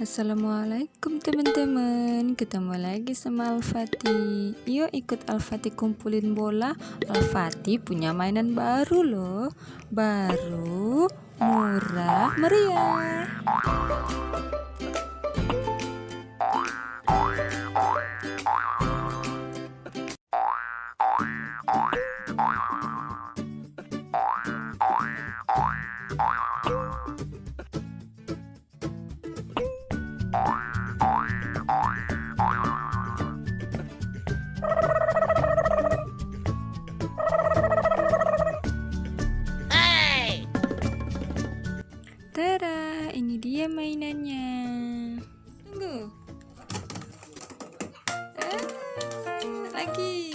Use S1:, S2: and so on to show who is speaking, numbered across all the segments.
S1: Assalamualaikum teman-teman, ketemu lagi sama Al-Fatih. Yuk ikut Al-Fatih kumpulin bola. Al-Fatih punya mainan baru loh. Baru, murah, meriah. Tada, ini dia mainannya. Tunggu. Lagi.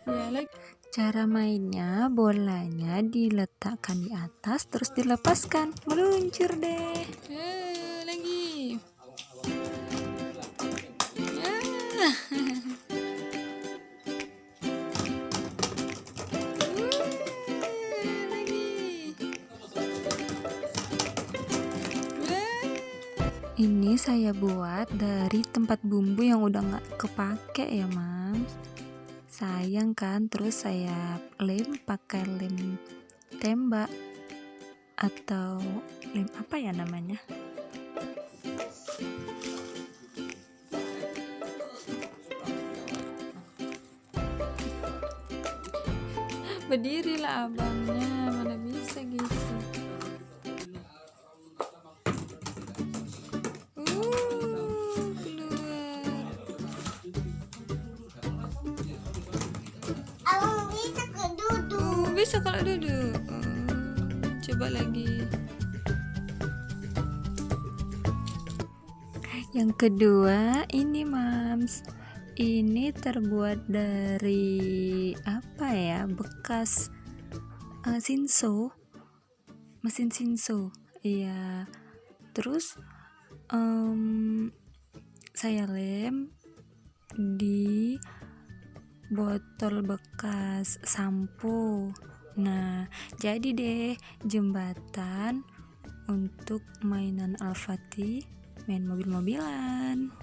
S1: Ya, lagi. Cara mainnya, bolanya diletakkan di atas, terus dilepaskan, meluncur deh. Lagi. Ini saya buat dari tempat bumbu yang udah nggak kepake ya, Mams. Sayang kan, terus saya lem pakai lem tembak atau lem apa ya namanya. Berdirilah abangnya, mana bisa gitu. Bisa kalau duduk. Coba lagi. Yang kedua ini, Mams. Ini terbuat dari apa ya? Bekas Shinso. Mesin Shinso. Iya. Terus saya lem di botol bekas sampo. Nah, jadi deh jembatan untuk mainan Al-Fatih main mobil-mobilan.